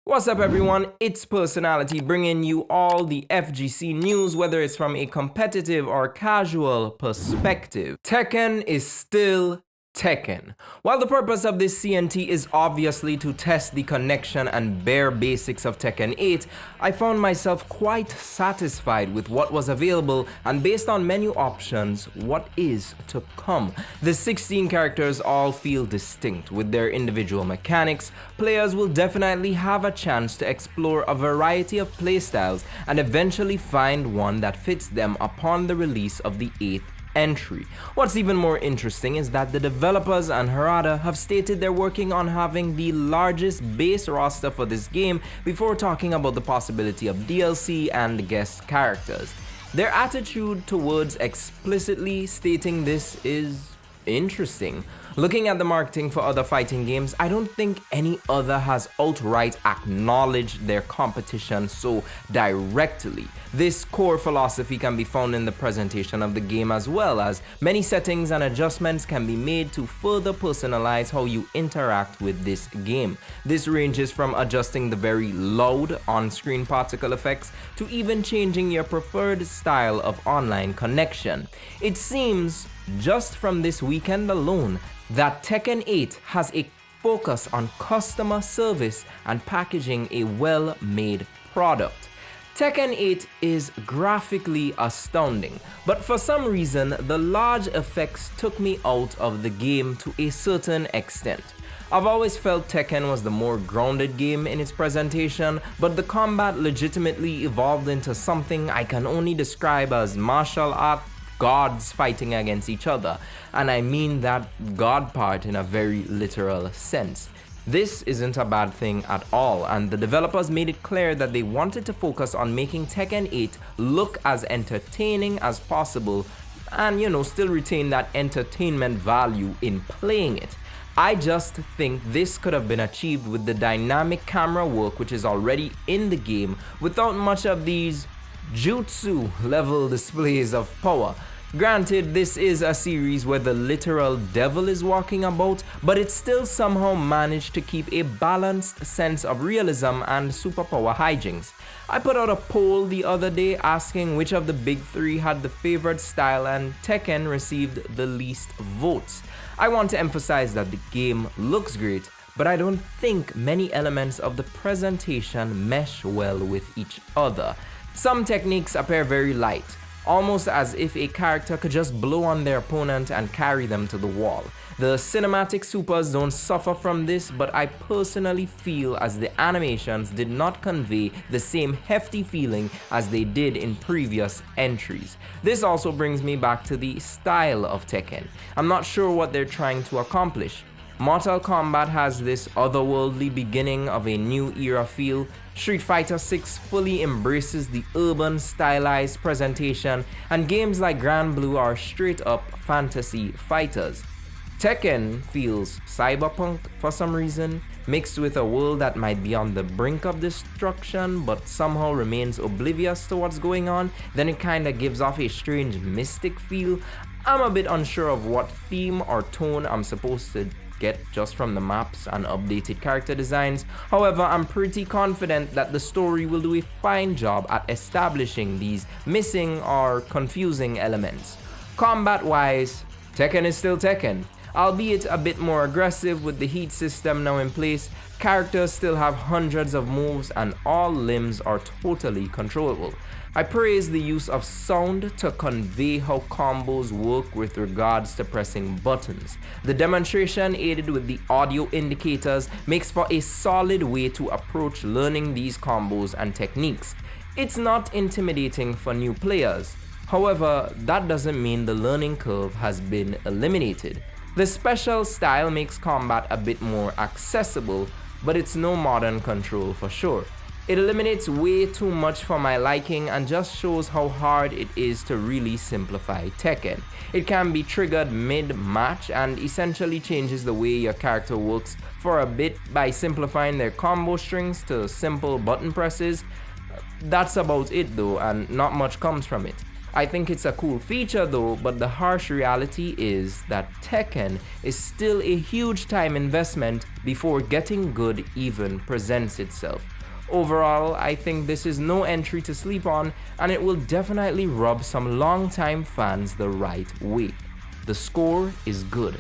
What's up everyone, it's Personality bringing you all the FGC news, whether it's from a competitive or casual perspective. Tekken is still Tekken. While the purpose of this CNT is obviously to test the connection and bare basics of Tekken 8, I found myself quite satisfied with what was available and based on menu options, what is to come. The 16 characters all feel distinct with their individual mechanics. Players will definitely have a chance to explore a variety of playstyles and eventually find one that fits them upon the release of the 8th entry. What's even more interesting is that the developers and Harada have stated they're working on having the largest base roster for this game before talking about the possibility of DLC and guest characters. Their attitude towards explicitly stating this is interesting. Looking at the marketing for other fighting games, I don't think any other has outright acknowledged their competition so directly. This core philosophy can be found in the presentation of the game, as well as many settings and adjustments can be made to further personalize how you interact with this game. This ranges from adjusting the very loud on-screen particle effects to even changing your preferred style of online connection. It seems, just from this weekend alone, that Tekken 8 has a focus on customer service and packaging a well-made product. Tekken 8 is graphically astounding, but for some reason the large effects took me out of the game to a certain extent. I've always felt Tekken was the more grounded game in its presentation, but the combat legitimately evolved into something I can only describe as martial art gods fighting against each other, and I mean that god part in a very literal sense. This isn't a bad thing at all, and the developers made it clear that they wanted to focus on making Tekken 8 look as entertaining as possible and, still retain that entertainment value in playing it. I just think this could have been achieved with the dynamic camera work which is already in the game without much of these jutsu level displays of power. Granted, this is a series where the literal devil is walking about, but it still somehow managed to keep a balanced sense of realism and superpower hijinks. I put out a poll the other day asking which of the big three had the favorite style, and Tekken received the least votes. I want to emphasize that the game looks great, but I don't think many elements of the presentation mesh well with each other. Some techniques appear very light, almost as if a character could just blow on their opponent and carry them to the wall. The cinematic supers don't suffer from this, but I personally feel as the animations did not convey the same hefty feeling as they did in previous entries. This also brings me back to the style of Tekken. I'm not sure what they're trying to accomplish. Mortal Kombat has this otherworldly beginning of a new era feel. Street Fighter 6 fully embraces the urban stylized presentation, and games like Grand Blue are straight up fantasy fighters. Tekken feels cyberpunk for some reason, mixed with a world that might be on the brink of destruction but somehow remains oblivious to what's going on. Then it kinda gives off a strange mystic feel. I'm a bit unsure of what theme or tone I'm supposed to get just from the maps and updated character designs. However, I'm pretty confident that the story will do a fine job at establishing these missing or confusing elements. Combat-wise, Tekken is still Tekken, albeit a bit more aggressive with the heat system now in place. Characters still have hundreds of moves and all limbs are totally controllable. I praise the use of sound to convey how combos work with regards to pressing buttons. The demonstration aided with the audio indicators makes for a solid way to approach learning these combos and techniques. It's not intimidating for new players. However, that doesn't mean the learning curve has been eliminated. The special style makes combat a bit more accessible, but it's no modern control for sure. It eliminates way too much for my liking and just shows how hard it is to really simplify Tekken. It can be triggered mid-match and essentially changes the way your character works for a bit by simplifying their combo strings to simple button presses. That's about it though, and not much comes from it. I think it's a cool feature though, but the harsh reality is that Tekken is still a huge time investment before getting good even presents itself. Overall, I think this is no entry to sleep on, and it will definitely rub some longtime fans the right way. The score is good.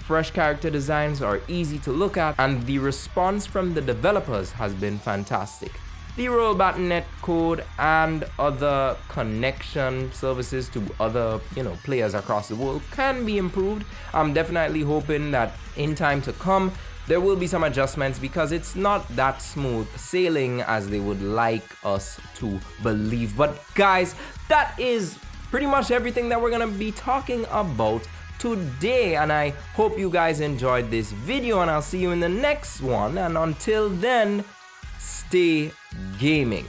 Fresh character designs are easy to look at, and the response from the developers has been fantastic. The rollback netcode and other connection services to other, players across the world can be improved. I'm definitely hoping that in time to come, there will be some adjustments because it's not that smooth sailing as they would like us to believe. But guys, that is pretty much everything that we're gonna be talking about today, and I hope you guys enjoyed this video, and I'll see you in the next one, and until then, stay gaming.